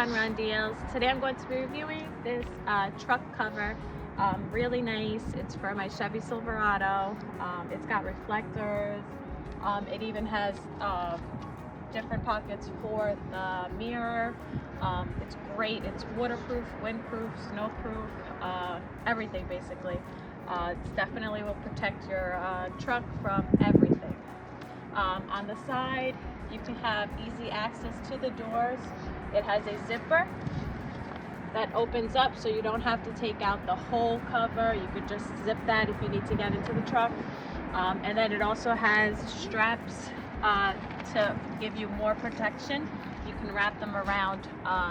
on Run Deals. Today I'm going to be reviewing this truck cover. Really nice. It's for my Chevy Silverado. It's got reflectors. It even has different pockets for the mirror. It's great. It's waterproof, windproof, snowproof, everything basically. It definitely will protect your truck from everything. On the side, you can have easy access to the doors. It has a zipper that opens up so you don't have to take out the whole cover. You could just zip that if you need to get into the truck. And then it also has straps to give you more protection. You can wrap them around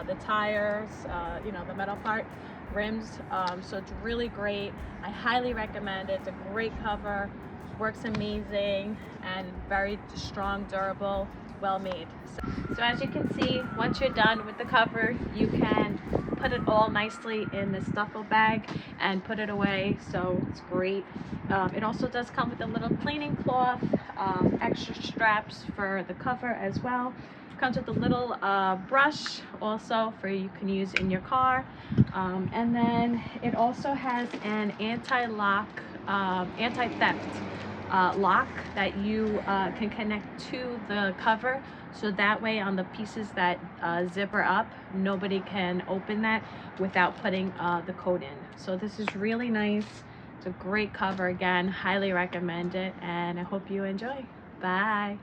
the tires, the metal part, rims. So it's really great. I highly recommend it. It's a great cover. Works amazing and very strong, durable, well made. So as you can see, once you're done with the cover, you can put it all nicely in this duffel bag and put it away. So it's great. It also does come with a little cleaning cloth, extra straps for the cover as well. Comes with a little brush also for you can use in your car, and then it also has an anti-lock, anti-theft lock that you can connect to the cover, so that way on the pieces that zipper up, nobody can open that without putting the code in. So this is really nice. It's a great cover. Again, highly recommend it, and I hope you enjoy. Bye.